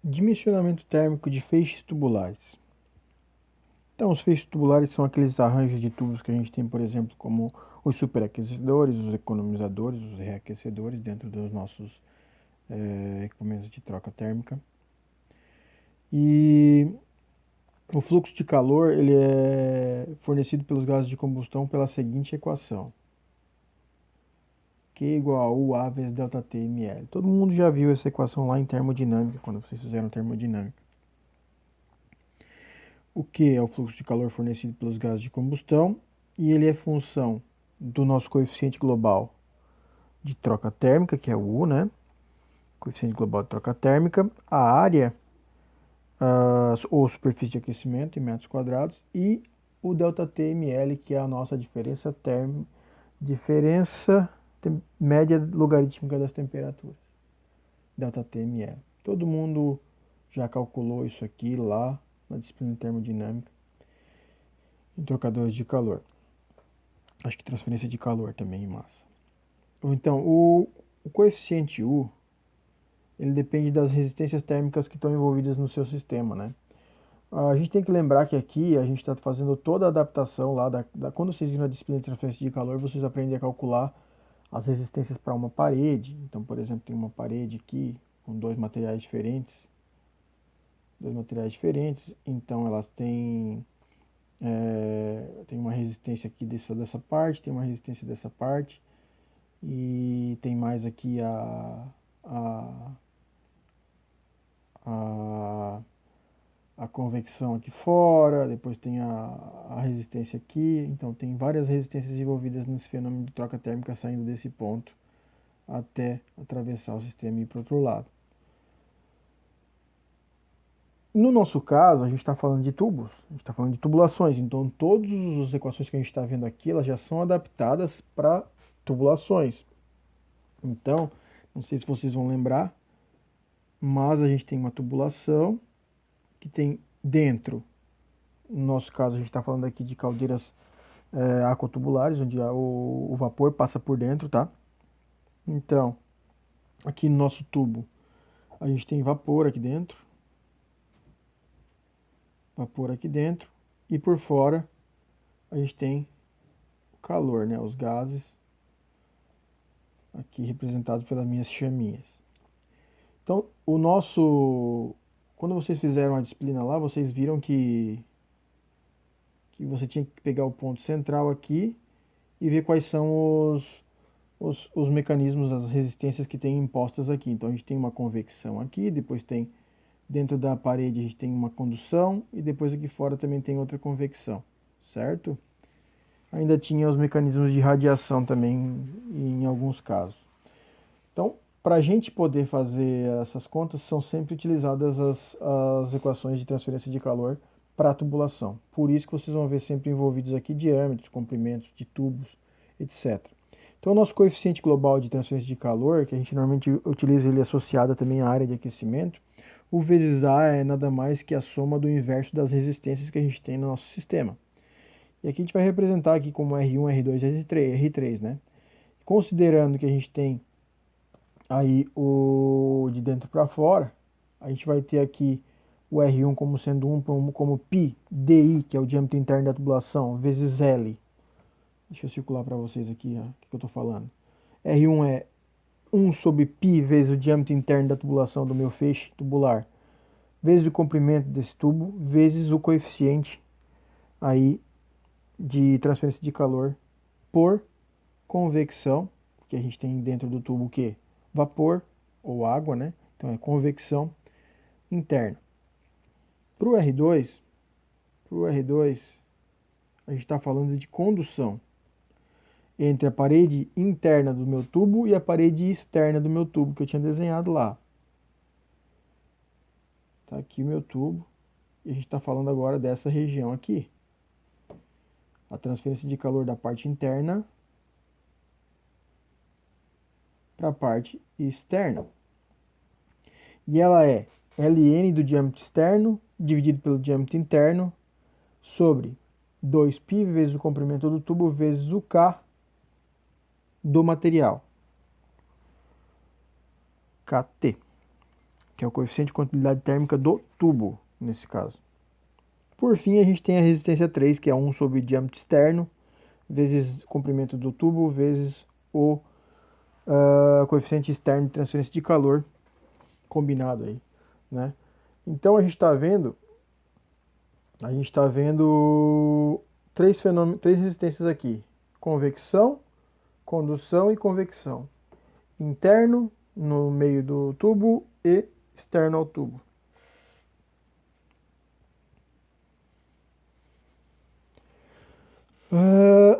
Dimensionamento térmico de feixes tubulares. Então, os feixes tubulares são aqueles arranjos de tubos que a gente tem, por exemplo, como os superaquecedores, os economizadores, os reaquecedores dentro dos nossos equipamentos de troca térmica. E o fluxo de calor ele é fornecido pelos gases de combustão pela seguinte equação: Q igual a UA vezes ΔT ml. Todo mundo já viu essa equação lá em termodinâmica, quando vocês fizeram termodinâmica. O Q é o fluxo de calor fornecido pelos gases de combustão e ele é função do nosso coeficiente global de troca térmica, que é o U, né? Coeficiente global de troca térmica, a área ou superfície de aquecimento em metros quadrados e o ΔT ml, que é a nossa diferença média logarítmica das temperaturas. ΔT ml. Todo mundo já calculou isso aqui lá na disciplina de termodinâmica em trocadores de calor. Acho que transferência de calor também em massa. Então, o coeficiente U, ele depende das resistências térmicas que estão envolvidas no seu sistema, né? A gente tem que lembrar que aqui a gente está fazendo toda a adaptação lá, quando vocês viram a disciplina de transferência de calor, vocês aprendem a calcular as resistências para uma parede. Então, por exemplo, tem uma parede aqui com dois materiais diferentes, então elas têm tem uma resistência aqui dessa parte, tem uma resistência dessa parte, e tem mais aqui a, a convecção aqui fora, depois tem a resistência aqui, então tem várias resistências envolvidas nesse fenômeno de troca térmica saindo desse ponto até atravessar o sistema e ir para o outro lado. No nosso caso, a gente está falando de tubos, a gente está falando de tubulações, então todas as equações que a gente está vendo aqui, elas já são adaptadas para tubulações. Então, não sei se vocês vão lembrar, mas a gente tem uma tubulação que tem dentro, no nosso caso a gente está falando aqui de caldeiras aquatubulares, onde o vapor passa por dentro, tá? Então, aqui no nosso tubo, a gente tem vapor aqui dentro, e por fora a gente tem o calor, né? Os gases, aqui representados pelas minhas chaminhas. Então, quando vocês fizeram a disciplina lá, vocês viram que você tinha que pegar o ponto central aqui e ver quais são os mecanismos, as resistências que tem impostas aqui. Então a gente tem uma convecção aqui, depois tem dentro da parede a gente tem uma condução e depois aqui fora também tem outra convecção, certo? Ainda tinha os mecanismos de radiação também em alguns casos. Então, para a gente poder fazer essas contas, são sempre utilizadas as equações de transferência de calor para a tubulação. Por isso que vocês vão ver sempre envolvidos aqui diâmetros, comprimentos de tubos, etc. Então, o nosso coeficiente global de transferência de calor, que a gente normalmente utiliza ele associado também à área de aquecimento, o vezes A é nada mais que a soma do inverso das resistências que a gente tem no nosso sistema. E aqui a gente vai representar aqui como R1, R2, R3, né? Considerando que a gente tem aí o de dentro para fora, a gente vai ter aqui o R1 como sendo como π DI, que é o diâmetro interno da tubulação, vezes L. Deixa eu circular para vocês aqui o que eu estou falando. R1 é 1 sobre π vezes o diâmetro interno da tubulação do meu feixe tubular, vezes o comprimento desse tubo, vezes o coeficiente aí de transferência de calor por convecção, que a gente tem dentro do tubo o quê? Vapor ou água, né? Então é convecção interna. Para o R2, a gente está falando de condução entre a parede interna do meu tubo e a parede externa do meu tubo que eu tinha desenhado lá. Tá aqui o meu tubo e a gente está falando agora dessa região aqui. A transferência de calor da parte interna para a parte externa. E ela é Ln do diâmetro externo dividido pelo diâmetro interno sobre 2π vezes o comprimento do tubo vezes o K do material, KT. que é o coeficiente de condutibilidade térmica do tubo, nesse caso. Por fim, a gente tem a resistência 3, que é 1 sobre o diâmetro externo, vezes o comprimento do tubo, vezes o coeficiente externo de transferência de calor combinado aí, né? Então a gente está vendo três fenômenos, três resistências aqui: convecção, condução e convecção. Interno, no meio do tubo, e externo ao tubo.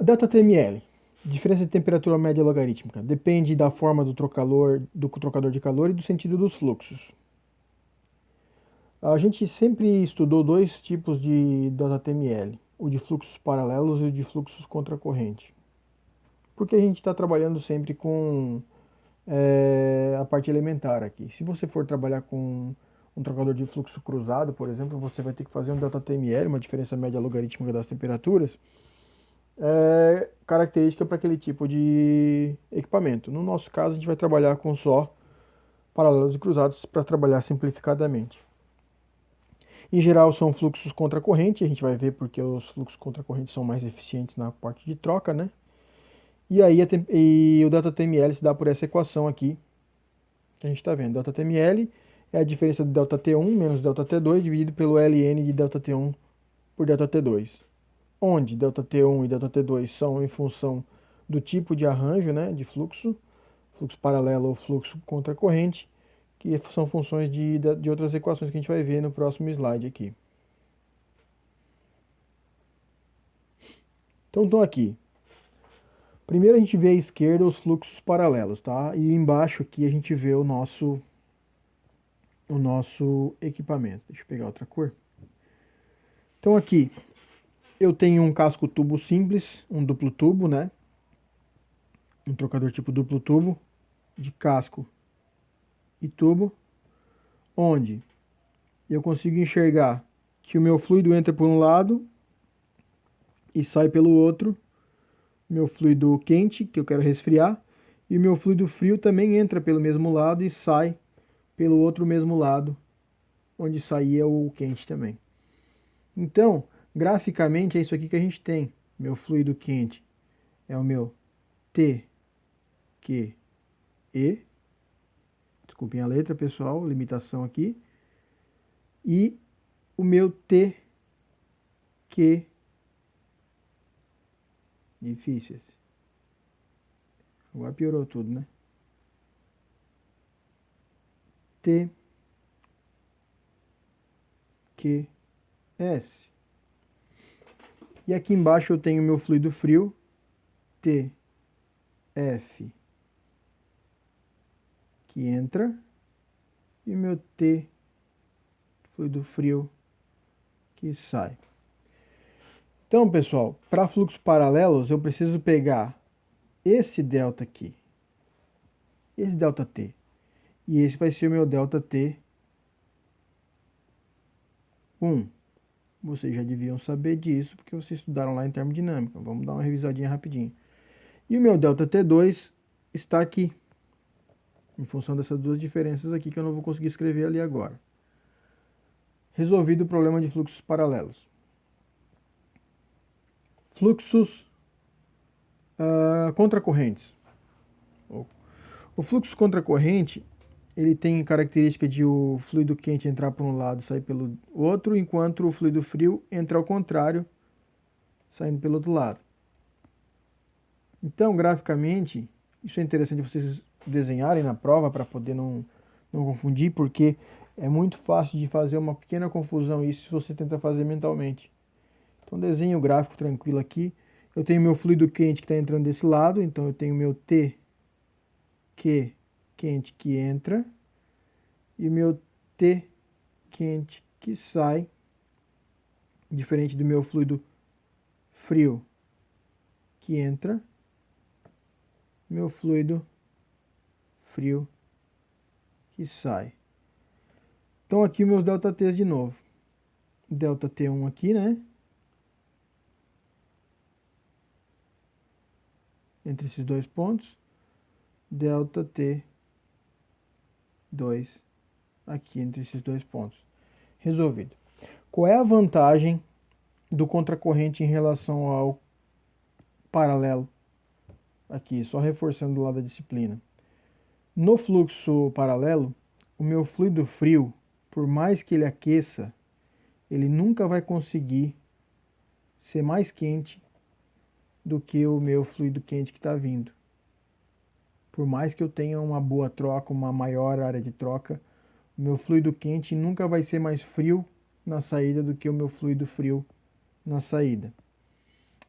ΔTml, diferença de temperatura média logarítmica, depende da forma do trocador de calor e do sentido dos fluxos. A gente sempre estudou dois tipos de ΔTml, o de fluxos paralelos e o de fluxos contracorrente. Porque a gente está trabalhando sempre com a parte elementar aqui. Se você for trabalhar com um trocador de fluxo cruzado, por exemplo, você vai ter que fazer um ΔTml, uma diferença média logarítmica das temperaturas, característica para aquele tipo de equipamento. No nosso caso, a gente vai trabalhar com só paralelos e cruzados para trabalhar simplificadamente. Em geral, são fluxos contracorrente, a gente vai ver porque os fluxos contracorrentes são mais eficientes na parte de troca, né? E aí o ΔTml se dá por essa equação aqui, que a gente está vendo. ΔTml é a diferença do ΔT1 menos ΔT2 dividido pelo ln de ΔT1 por ΔT2. Onde ΔT1 e ΔT2 são em função do tipo de arranjo, né, de fluxo paralelo ou fluxo contracorrente, que são funções de outras equações que a gente vai ver no próximo slide aqui. Então estão aqui. Primeiro a gente vê à esquerda os fluxos paralelos, tá? E embaixo aqui a gente vê o nosso equipamento. Deixa eu pegar outra cor. Então aqui eu tenho um casco tubo simples, um duplo tubo, né? Um trocador tipo duplo tubo, de casco e tubo, onde eu consigo enxergar que o meu fluido entra por um lado e sai pelo outro, meu fluido quente, que eu quero resfriar, e o meu fluido frio também entra pelo mesmo lado e sai pelo outro mesmo lado, onde saía o quente também. Então, graficamente é isso aqui que a gente tem. Meu fluido quente é o meu TQE, desculpem a letra, pessoal, limitação aqui, e o meu TQ, difícil esse. Agora piorou tudo, né? TQS. E aqui embaixo eu tenho meu fluido frio, TF, que entra, e meu T, fluido frio, que sai. Então, pessoal, para fluxos paralelos, eu preciso pegar esse delta aqui, esse ΔT, e esse vai ser o meu ΔT1. Vocês já deviam saber disso, porque vocês estudaram lá em termodinâmica. Vamos dar uma revisadinha rapidinho. E o meu ΔT2 está aqui, em função dessas duas diferenças aqui, que eu não vou conseguir escrever ali agora. Resolvido o problema de fluxos paralelos. Fluxos contracorrentes. O fluxo contracorrente, ele tem característica de o fluido quente entrar por um lado e sair pelo outro, enquanto o fluido frio entra ao contrário, saindo pelo outro lado. Então, graficamente, isso é interessante vocês desenharem na prova para poder não confundir, porque é muito fácil de fazer uma pequena confusão isso se você tenta fazer mentalmente. Então, desenho o gráfico tranquilo aqui. Eu tenho meu fluido quente que está entrando desse lado, então eu tenho meu T quente que entra e meu T quente que sai, diferente do meu fluido frio que entra, meu fluido frio que sai. Então aqui meus ΔTs de novo. ΔT1 aqui, né? Entre esses dois pontos. ΔT2 aqui entre esses dois pontos. Resolvido. Qual é a vantagem do contracorrente em relação ao paralelo? Aqui, só reforçando do lado da disciplina. No fluxo paralelo, o meu fluido frio, por mais que ele aqueça, ele nunca vai conseguir ser mais quente do que o meu fluido quente que está vindo. Por mais que eu tenha uma boa troca, uma maior área de troca, o meu fluido quente nunca vai ser mais frio na saída do que o meu fluido frio na saída.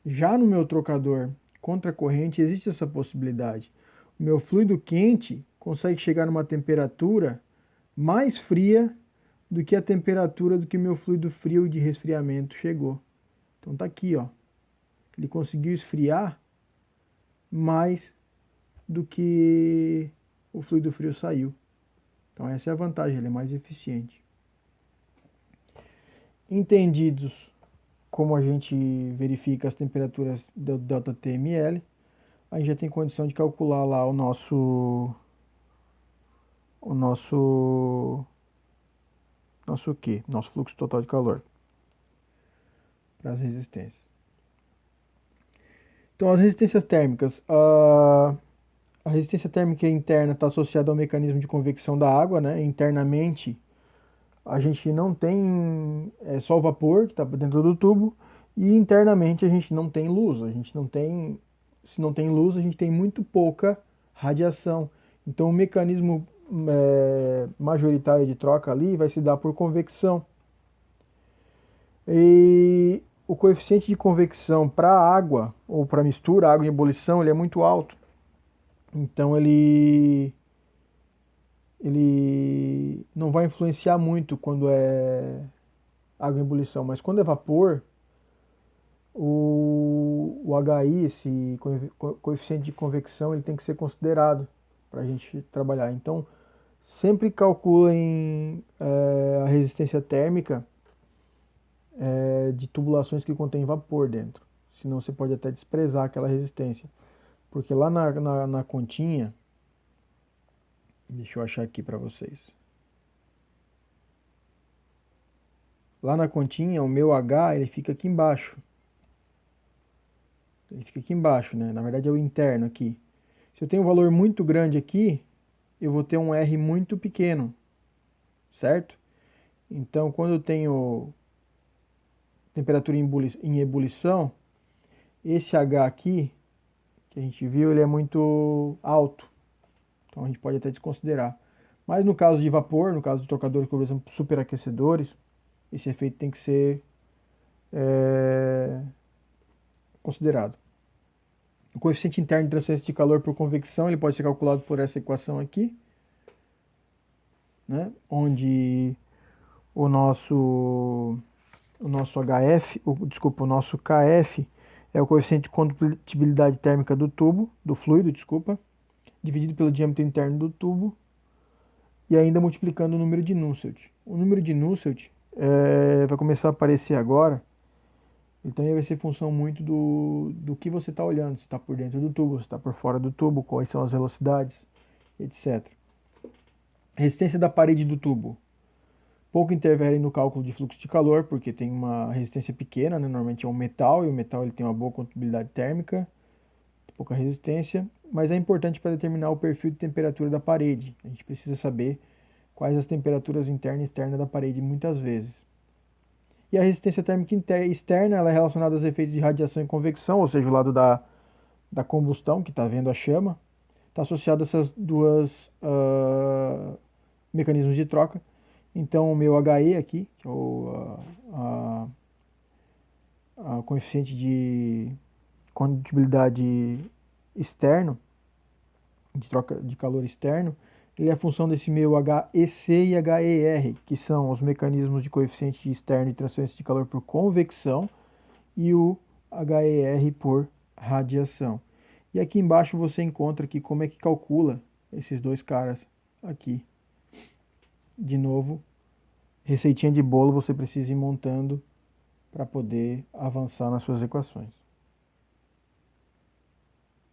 Já no meu trocador contracorrente existe essa possibilidade. O meu fluido quente consegue chegar numa temperatura mais fria do que a temperatura do que o meu fluido frio de resfriamento chegou. Então tá aqui, ó. Ele conseguiu esfriar mais do que o fluido frio saiu. Então essa é a vantagem, ele é mais eficiente. Entendidos como a gente verifica as temperaturas do ΔTml, a gente já tem condição de calcular lá o nosso quê? Nosso fluxo total de calor para as resistências. Então, as resistências térmicas. A resistência térmica interna está associada ao mecanismo de convecção da água, né? Internamente, a gente não tem só o vapor que está dentro do tubo, e internamente a gente não tem luz. A gente não tem, se não tem luz, a gente tem muito pouca radiação. Então, o mecanismo majoritário de troca ali vai se dar por convecção. E o coeficiente de convecção para água, ou para mistura, água em ebulição, ele é muito alto. Então ele não vai influenciar muito quando é água em ebulição, mas quando é vapor, o HI, esse coeficiente de convecção, ele tem que ser considerado para a gente trabalhar. Então, sempre calculem a resistência térmica de tubulações que contêm vapor dentro. Senão você pode até desprezar aquela resistência. Porque lá na continha, deixa eu achar aqui para vocês. Lá na continha, o meu H, ele fica aqui embaixo. Ele fica aqui embaixo, né? Na verdade é o interno aqui. Se eu tenho um valor muito grande aqui, eu vou ter um R muito pequeno, certo? Então, quando eu tenho temperatura em ebulição, esse H aqui, que a gente viu, ele é muito alto. Então a gente pode até desconsiderar. Mas no caso de vapor, no caso de trocadores, por exemplo, superaquecedores, esse efeito tem que ser considerado. O coeficiente interno de transferência de calor por convecção, ele pode ser calculado por essa equação aqui, né? Onde o nosso HF, desculpa, o nosso KF é o coeficiente de condutibilidade térmica do tubo, do fluido, desculpa, dividido pelo diâmetro interno do tubo, e ainda multiplicando o número de Nusselt. O número de Nusselt vai começar a aparecer agora. Ele também vai ser função muito do que você está olhando, se está por dentro do tubo, se está por fora do tubo, quais são as velocidades, etc. Resistência da parede do tubo. Pouco interfere no cálculo de fluxo de calor, porque tem uma resistência pequena, né? Normalmente é um metal, e o metal ele tem uma boa condutibilidade térmica, pouca resistência, mas é importante para determinar o perfil de temperatura da parede. A gente precisa saber quais as temperaturas interna e externa da parede muitas vezes. E a resistência térmica externa ela é relacionada aos efeitos de radiação e convecção, ou seja, o lado da combustão, que está vendo a chama, está associado a essas duas mecanismos de troca. Então, o meu HE aqui, que é a coeficiente de condutibilidade externo, de troca de calor externo, ele é a função desse meu HEC e HER, que são os mecanismos de coeficiente externo e transferência de calor por convecção, e o HER por radiação. E aqui embaixo você encontra aqui como é que calcula esses dois caras aqui. De novo, receitinha de bolo você precisa ir montando para poder avançar nas suas equações.